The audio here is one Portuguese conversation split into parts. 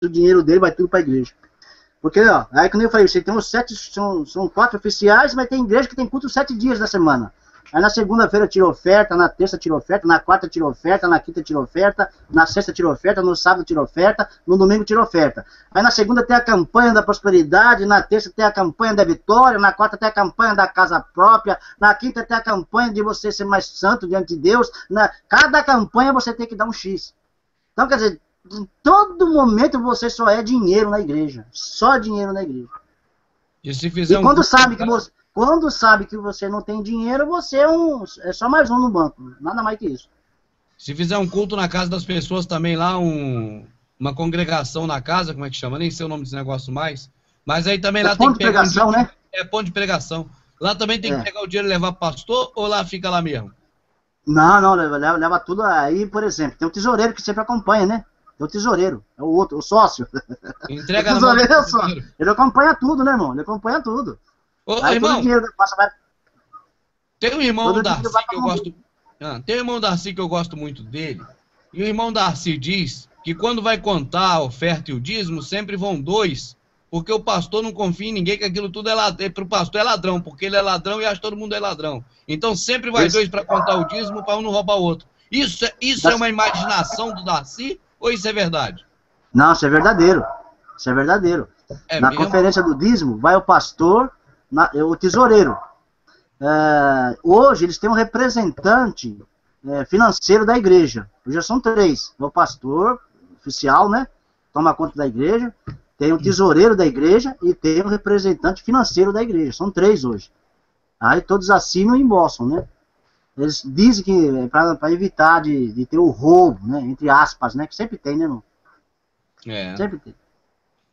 o dinheiro dele vai tudo para a igreja. Porque, ó, aí quando eu falei, você tem os 7, são 4 oficiais, mas tem igreja que tem culto 7 dias da semana. Aí na segunda-feira tira oferta, na terça tira oferta, na quarta tira oferta, na quinta tira oferta, na sexta tira oferta, no sábado tira oferta, no domingo tira oferta. Aí na segunda tem a campanha da prosperidade, na terça tem a campanha da vitória, na quarta tem a campanha da casa própria, na quinta tem a campanha de você ser mais santo diante de Deus. Cada campanha você tem que dar um X. Então, quer dizer, em todo momento você só é dinheiro na igreja. Só dinheiro na igreja. E quando sabe que você não tem dinheiro, você é só mais um no banco. Nada mais que isso. Se fizer um culto na casa das pessoas também lá, uma congregação na casa, como é que chama? Nem sei o nome desse negócio mais. Mas aí também lá tem que pegar ponto de pregação, né? É ponto de pregação. Lá também tem que pegar o dinheiro e levar para o pastor, ou lá fica lá mesmo? Não, leva tudo aí, por exemplo. Tem o tesoureiro que sempre acompanha, né? Tem o tesoureiro, é o outro, o sócio. Entrega o tesoureiro é o sócio. Ele acompanha tudo, né, irmão? Ele acompanha tudo. Ô, irmão, vai... tem um irmão Darcy que eu gosto. Tem um irmão Darcy que eu gosto muito dele. E o irmão Darcy diz que quando vai contar a oferta e o dízimo, sempre vão 2, porque o pastor não confia em ninguém, que aquilo tudo para o pastor é ladrão, porque ele é ladrão e acha que todo mundo é ladrão. Então sempre vai 2 para contar o dízimo, para um não roubar o outro. Isso é uma imaginação do Darcy ou isso é verdade? Não, isso é verdadeiro. Isso é verdadeiro. Na conferência do dízimo, vai o pastor, o tesoureiro. Hoje eles têm um representante financeiro da igreja. Hoje já são 3. O pastor oficial, né? Toma conta da igreja. Tem o tesoureiro da igreja e tem o representante financeiro da igreja. São 3 hoje. Aí todos assinam e embolsam, né? Eles dizem que é para evitar de ter o roubo, né? Entre aspas, né? Que sempre tem, né, irmão? Sempre tem.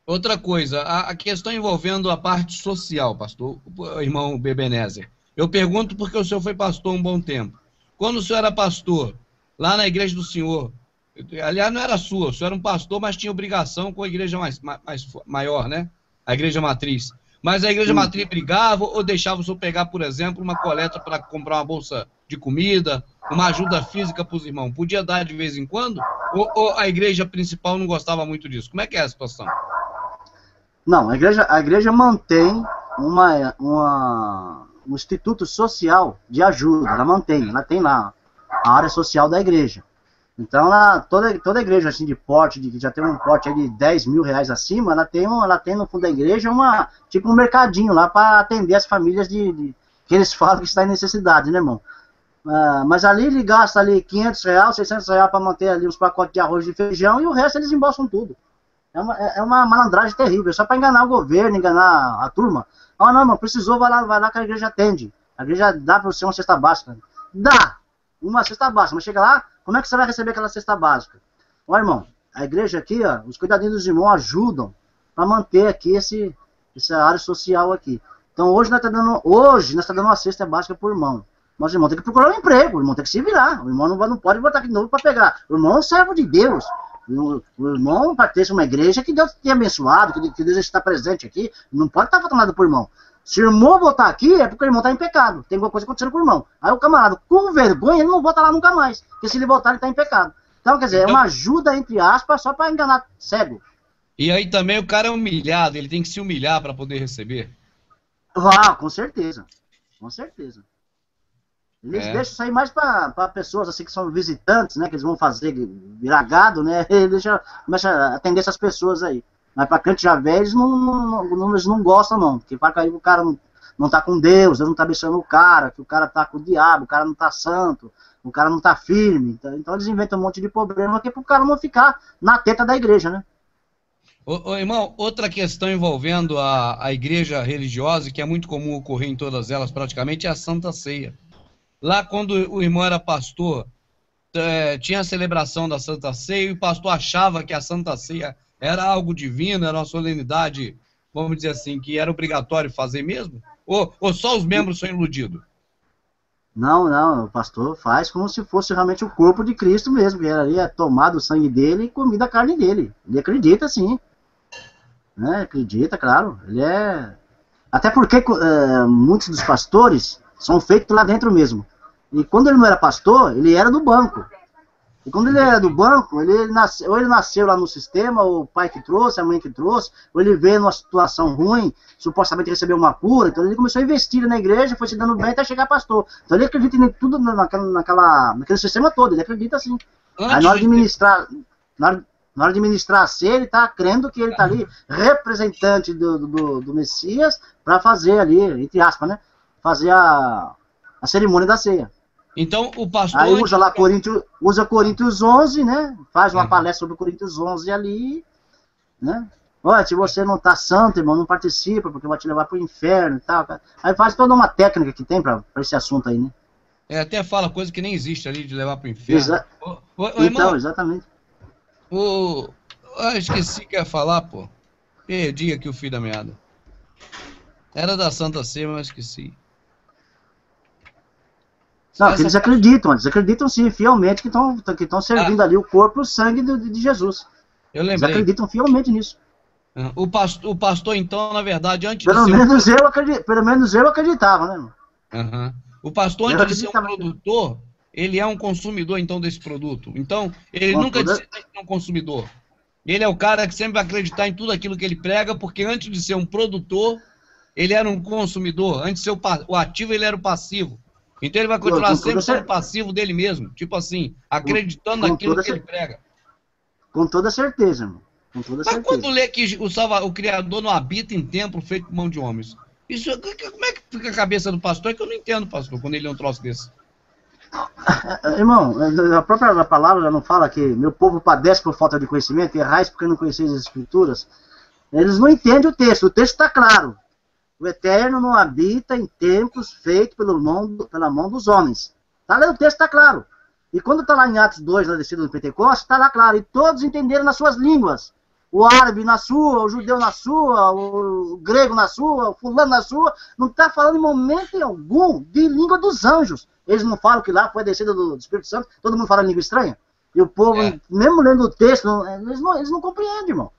Outra coisa, a questão envolvendo a parte social, pastor, irmão Bebenézer. Eu pergunto porque o senhor foi pastor um bom tempo. Quando o senhor era pastor, lá na igreja do senhor, aliás, não era sua, o senhor era um pastor, mas tinha obrigação com a igreja maior, né? A igreja matriz. Mas a igreja matriz brigava ou deixava o senhor pegar, por exemplo, uma coleta para comprar uma bolsa de comida, uma ajuda física para os irmãos? Podia dar de vez em quando? Ou a igreja principal não gostava muito disso? Como é que é a situação? Não, a igreja mantém um instituto social de ajuda. Ela tem lá a área social da igreja. Então, toda igreja assim, de porte, que já tem um porte aí de 10 mil reais acima, ela tem no fundo da igreja tipo um mercadinho lá para atender as famílias que eles falam que está em necessidade, né, irmão? Mas ali ele gasta ali 500 reais, 600 reais para manter ali uns pacotes de arroz e feijão e o resto eles embolsam tudo. É uma malandragem terrível, só para enganar o governo, enganar a turma. Não, mano, precisou, vai lá que a igreja atende. A igreja dá para você uma cesta básica. Dá! Uma cesta básica, mas chega lá, como é que você vai receber aquela cesta básica? Ó, irmão, a igreja aqui, ó, os cuidadinhos dos irmãos ajudam para manter aqui essa área social aqui. Então hoje nós estamos dando uma cesta básica por irmão. Mas o irmão tem que procurar um emprego, o irmão tem que se virar. O irmão não pode botar aqui de novo para pegar. O irmão é um servo de Deus. O irmão pertence a uma igreja que Deus tem abençoado, que Deus está presente aqui. Não pode estar faltando nada por irmão. Se o irmão voltar aqui, é porque o irmão está em pecado. Tem alguma coisa acontecendo com o irmão. Aí o camarada, com vergonha, ele não volta lá nunca mais. Porque se ele voltar, ele está em pecado. Então, quer dizer, é uma ajuda, entre aspas, só para enganar cego. E aí também o cara é humilhado, ele tem que se humilhar para poder receber? Com certeza. Com certeza. Eles deixam sair mais para pessoas assim que são visitantes, né? Que eles vão fazer virar gado, né? Eles começam a atender essas pessoas aí. Mas para crente já velho, eles não gostam, não. Porque para que o cara não tá com Deus não tá abençoando o cara, que o cara tá com o diabo, o cara não tá santo, o cara não tá firme. Então eles inventam um monte de problema aqui pro cara não ficar na teta da igreja, né? Ô, irmão, outra questão envolvendo a igreja religiosa, que é muito comum ocorrer em todas elas praticamente, é a Santa Ceia. Lá quando o irmão era pastor, tinha a celebração da Santa Ceia e o pastor achava que a Santa Ceia era algo divino, era uma solenidade, vamos dizer assim, que era obrigatório fazer mesmo? Ou só os membros são iludidos? Não, o pastor faz como se fosse realmente o corpo de Cristo mesmo, que ali é tomado o sangue dele e comida a carne dele. Ele acredita, sim. Né? Acredita, claro. Ele é... Até porque muitos dos pastores são feitos lá dentro mesmo. E quando ele não era pastor, ele era do banco. E quando ele era do banco, ou ele nasceu lá no sistema, ou o pai que trouxe, a mãe que trouxe, ou ele veio numa situação ruim, supostamente recebeu uma cura, então ele começou a investir na igreja, foi se dando bem até chegar pastor. Então ele acredita em tudo naquele sistema todo, ele acredita assim. Aí na hora de ministrar, na hora de ministrar a ceia, ele está crendo que ele está ali, representante do Messias, para fazer ali, entre aspas, né? Fazer a cerimônia da ceia. Então, o pastor... Aí usa Coríntios 11, né? Faz uma palestra sobre Coríntios 11 ali, né? Olha, se você não tá santo, irmão, não participa, porque vai te levar pro inferno e tal. Aí faz toda uma técnica que tem pra esse assunto aí, né? Até fala coisa que nem existe ali, de levar pro inferno. Então, irmão, exatamente. Eu esqueci que ia falar, pô. Perdi aqui o fio da meada. Era da Santa Ceia, mas esqueci. Não, que eles acreditam sim, fielmente, que estão servindo ali o corpo e o sangue de Jesus. Eu lembrei. Eles acreditam fielmente nisso. O pastor, então, na verdade, antes pelo de ser pelo menos eu acreditava, né, irmão? Uhum. O pastor, antes de ser um produtor, ele é um consumidor, então, desse produto. Então, ele nunca disse que é um consumidor. Ele é o cara que sempre vai acreditar em tudo aquilo que ele prega, porque antes de ser um produtor, ele era um consumidor. Antes de ser o ativo, ele era o passivo. Então ele vai continuar sempre sendo passivo dele mesmo. Tipo assim, acreditando naquilo que ele prega. Com toda certeza, irmão. Mas quando lê que o Criador não habita em templo feito por mão de homens, como é que fica a cabeça do pastor? É que eu não entendo, pastor, quando ele é um troço desse. Irmão, a própria palavra já não fala que meu povo padece por falta de conhecimento, e errais porque não conheceis as escrituras. Eles não entendem o texto está claro. O Eterno não habita em templos feitos pela mão dos homens. Tá lá, o texto está claro. E quando está lá em Atos 2, na descida do Pentecostes, está lá claro. E todos entenderam nas suas línguas. O árabe na sua, o judeu na sua, o grego na sua, o fulano na sua. Não está falando em momento algum de língua dos anjos. Eles não falam que lá foi a descida do Espírito Santo, todo mundo fala língua estranha. E o povo, mesmo lendo o texto, eles não compreendem, irmão.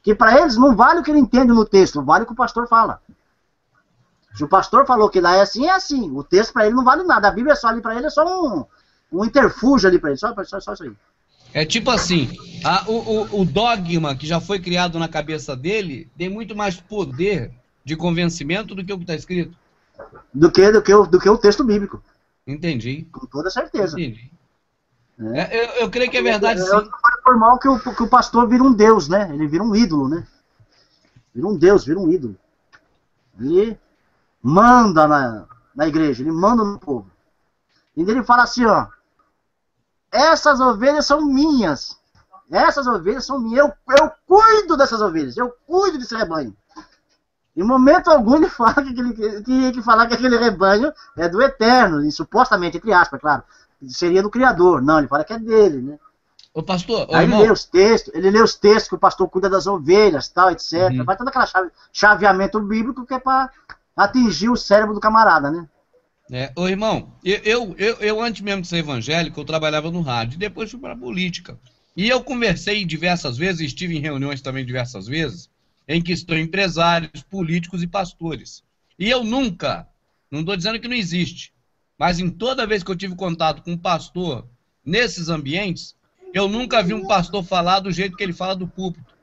Que para eles não vale o que ele entende no texto, vale o que o pastor fala. Se o pastor falou que lá é assim, é assim. O texto para ele não vale nada. A Bíblia só ali para ele é só um interfúgio ali para ele. Só isso aí. É tipo assim, o dogma que já foi criado na cabeça dele tem muito mais poder de convencimento do que o que está escrito. Do que o texto bíblico. Entendi. Com toda certeza. Entendi. Eu creio que é verdade, sim. É normal que o pastor vira um deus, né? Ele vira um ídolo, né? Vira um deus, vira um ídolo. Ele manda na igreja, ele manda no povo. E ele fala assim, ó. Essas ovelhas são minhas. Essas ovelhas são minhas. Eu cuido dessas ovelhas. Eu cuido desse rebanho. Em momento algum ele fala que ele tinha que falar que aquele rebanho é do Eterno. E supostamente, entre aspas, claro. Seria do Criador. Não, ele fala que é dele, né? Ô pastor, aí ele lê os textos que o pastor cuida das ovelhas, tal, etc. Uhum. Vai todo aquele chaveamento bíblico que é para atingir o cérebro do camarada, né? Ô irmão, eu antes mesmo de ser evangélico, eu trabalhava no rádio, e depois fui para a política. E eu conversei diversas vezes, estive em reuniões também diversas vezes, em que estão empresários, políticos e pastores. E eu nunca, não estou dizendo que não existe, mas em toda vez que eu tive contato com um pastor nesses ambientes, eu nunca vi um pastor falar do jeito que ele fala do púlpito.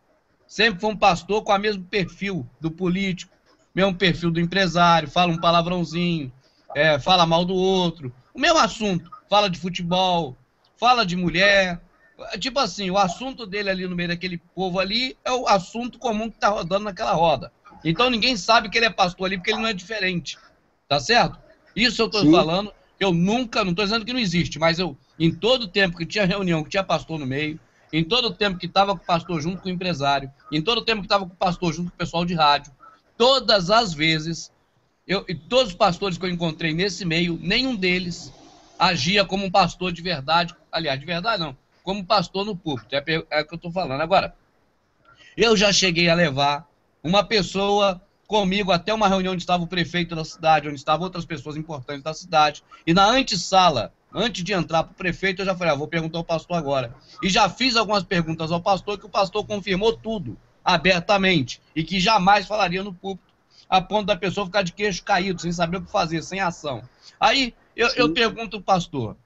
Sempre foi um pastor com o mesmo perfil do político, mesmo perfil do empresário, fala um palavrãozinho, fala mal do outro, o mesmo assunto, fala de futebol, fala de mulher, tipo assim, o assunto dele ali no meio daquele povo ali é o assunto comum que está rodando naquela roda. Então ninguém sabe que ele é pastor ali porque ele não é diferente, tá certo? Isso eu estou falando, eu nunca, não estou dizendo que não existe, mas eu, em todo o tempo que tinha reunião, que tinha pastor no meio, em todo o tempo que estava com o pastor junto com o empresário, em todo o tempo que estava com o pastor junto com o pessoal de rádio, todas as vezes, e todos os pastores que eu encontrei nesse meio, nenhum deles agia como um pastor de verdade, aliás, de verdade não, como pastor no púlpito, é o que eu estou falando. Agora, eu já cheguei a levar uma pessoa comigo até uma reunião onde estava o prefeito da cidade, onde estavam outras pessoas importantes da cidade, e na antessala, antes de entrar para o prefeito, eu já falei, vou perguntar ao pastor agora. E já fiz algumas perguntas ao pastor, que o pastor confirmou tudo, abertamente, e que jamais falaria no púlpito, a ponto da pessoa ficar de queixo caído, sem saber o que fazer, sem ação. Aí, eu pergunto ao pastor,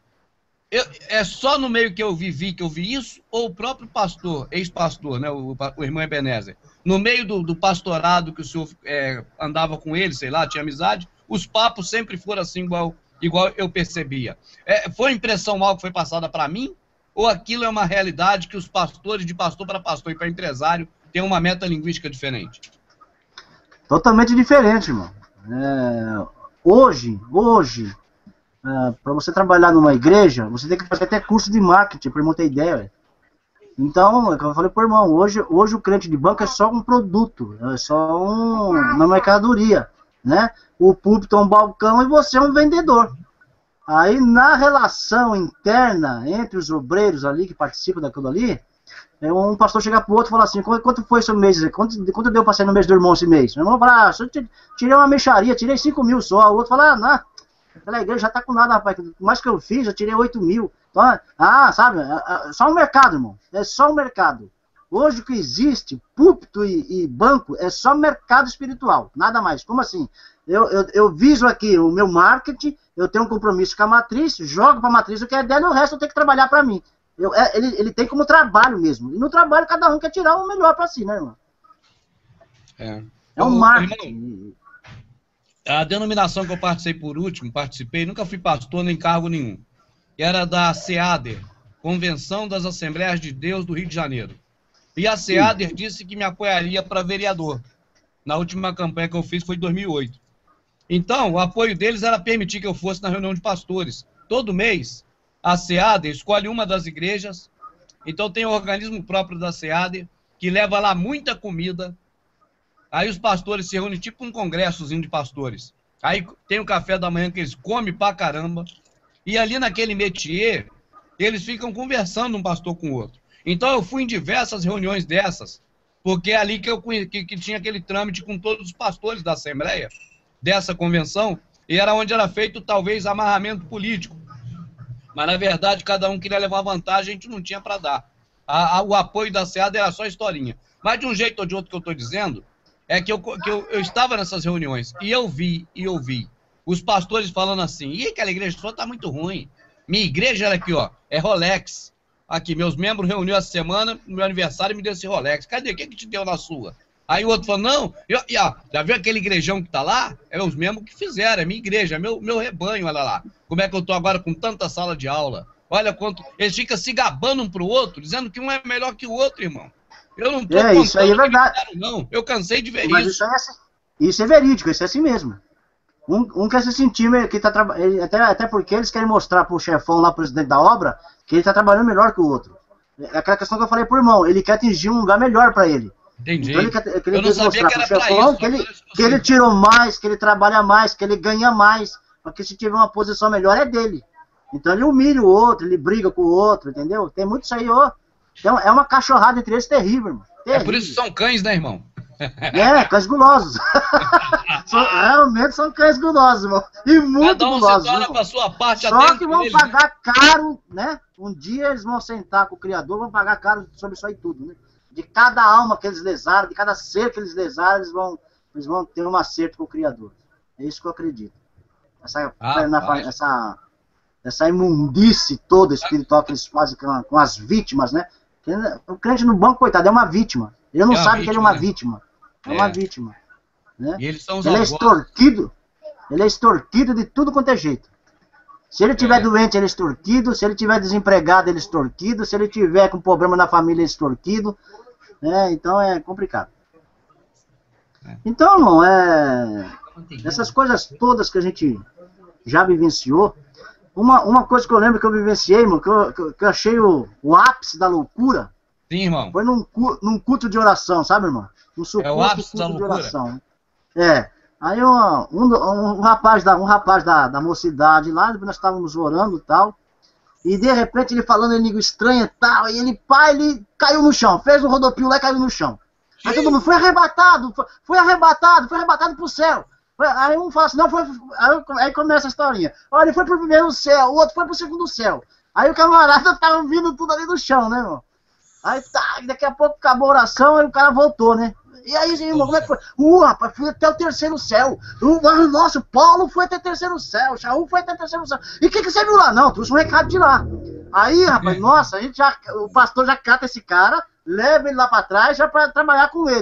É só no meio que eu vivi isso, ou o próprio pastor, ex-pastor, né, o irmão Ebenezer, no meio do pastorado que o senhor andava com ele, sei lá, tinha amizade, os papos sempre foram assim, igual eu percebia. Foi impressão mal que foi passada para mim, ou aquilo é uma realidade que os pastores, de pastor para pastor e para empresário, têm uma metalinguística diferente? Totalmente diferente, irmão. Hoje, para você trabalhar numa igreja, você tem que fazer até curso de marketing, para irmão ter ideia. Véio. Então, como eu falei pro irmão, hoje o crente de banco é só um produto, é só uma mercadoria, né? O púlpito é um balcão e você é um vendedor. Aí, na relação interna entre os obreiros ali, que participam daquilo ali, um pastor chegar pro outro e falar assim, quanto foi seu mês? Quanto deu pra sair no mês do irmão esse mês? O irmão fala, só tirei uma mexaria, tirei 5 mil só. O outro fala, não, aquela igreja já tá com nada, rapaz. O mais que eu fiz, eu tirei 8 mil. Então, sabe? Só um mercado, irmão. É só um mercado. Hoje o que existe, púlpito e banco, é só mercado espiritual. Nada mais. Como assim? Eu viso aqui o meu marketing, eu tenho um compromisso com a matriz, jogo pra matriz o que é dela e o resto eu tenho que trabalhar pra mim. Ele tem como trabalho mesmo. E no trabalho cada um quer tirar o melhor pra si, né, irmão? É um marketing. Irmão, a denominação que eu participei, nunca fui pastor nem cargo nenhum. Era da SEADER, Convenção das Assembleias de Deus do Rio de Janeiro. E a SEADER disse que me apoiaria para vereador. Na última campanha que eu fiz foi em 2008. Então, o apoio deles era permitir que eu fosse na reunião de pastores. Todo mês, a SEADER escolhe uma das igrejas. Então, tem um organismo próprio da SEADER que leva lá muita comida. Aí os pastores se reúnem tipo um congressozinho de pastores. Aí tem o café da manhã que eles comem pra caramba. E ali naquele métier, eles ficam conversando um pastor com o outro. Então eu fui em diversas reuniões dessas, porque é ali que tinha aquele trâmite com todos os pastores da Assembleia, dessa convenção, e era onde era feito talvez amarramento político. Mas na verdade cada um queria levar vantagem, a gente não tinha para dar. O apoio da SEAD era só historinha. Mas de um jeito ou de outro que eu estou dizendo, é que eu estava nessas reuniões e eu vi os pastores falando assim, e aquela igreja sua tá muito ruim. Minha igreja era aqui, ó, é Rolex. Aqui, meus membros reuniram essa semana, no meu aniversário, me deu esse Rolex. Cadê? O que te deu na sua? Aí o outro falou, não, já viu aquele igrejão que tá lá? É os membros que fizeram, é minha igreja, é meu rebanho, olha lá. Como é que eu tô agora com tanta sala de aula? Olha quanto... Eles ficam se gabando um pro outro, dizendo que um é melhor que o outro, irmão. Eu não tô contando isso aí é verdade. Não, eu cansei de ver mas isso. Isso é verídico, isso é assim mesmo. Um quer se sentir, que tá até porque eles querem mostrar pro chefão lá, presidente da obra, que ele tá trabalhando melhor que o outro. É aquela questão que eu falei pro irmão, ele quer atingir um lugar melhor pra ele. Entendi. Então ele quer mostrar pro chefão que ele tirou mais, que ele trabalha mais, que ele ganha mais, porque se tiver uma posição melhor é dele. Então ele humilha o outro, ele briga com o outro, entendeu? Tem muito isso aí, ó. Então é uma cachorrada entre eles terrível, irmão. Terrível. É por isso que são cães, né, irmão? Cães gulosos. Realmente são cães gulosos, irmão. E muito gulosos. Cada um se torna pra sua parte. Só que vão pagar caro, né? Um dia eles vão sentar com o Criador, vão pagar caro sobre isso aí tudo, né? De cada alma que eles lesaram, de cada ser que eles lesaram, eles vão ter um acerto com o Criador. É isso que eu acredito. Essa imundice toda espiritual que eles fazem com as vítimas, né? O crente no banco, coitado, é uma vítima. Ele não sabe que ele é uma vítima. É uma vítima. Né? E eles são os ele é extorquido. Ele é extorquido de tudo quanto é jeito. Se ele estiver doente, ele é extorquido. Se ele estiver desempregado, ele é extorquido. Se ele tiver com problema na família, ele é extorquido. Então é complicado. Então, irmão, essas coisas todas que a gente já vivenciou. Uma coisa que eu lembro que eu vivenciei, irmão, que eu achei o ápice da loucura. Sim, irmão. Foi num culto de oração, sabe, irmão? O ápice da loucura. Oração. Aí um rapaz da mocidade lá, nós estávamos orando e tal, e de repente ele falando em língua estranha e tal, e ele caiu no chão, fez um rodopio lá e caiu no chão. Aí todo mundo foi arrebatado pro céu. Aí um fala assim, não, aí começa a historinha. Olha, ele foi pro primeiro céu, o outro foi pro segundo céu. Aí o camarada tava vindo tudo ali do chão, né, irmão? Aí daqui a pouco acabou a oração e o cara voltou, né? E aí, irmão, como é que foi? Rapaz, fui até o terceiro céu. Nossa, o Paulo foi até o terceiro céu, o Shaul foi até o terceiro céu. E o que você viu lá? Não, trouxe um recado de lá. Aí, rapaz, nossa, o pastor já cata esse cara, leva ele lá pra trás já pra trabalhar com ele.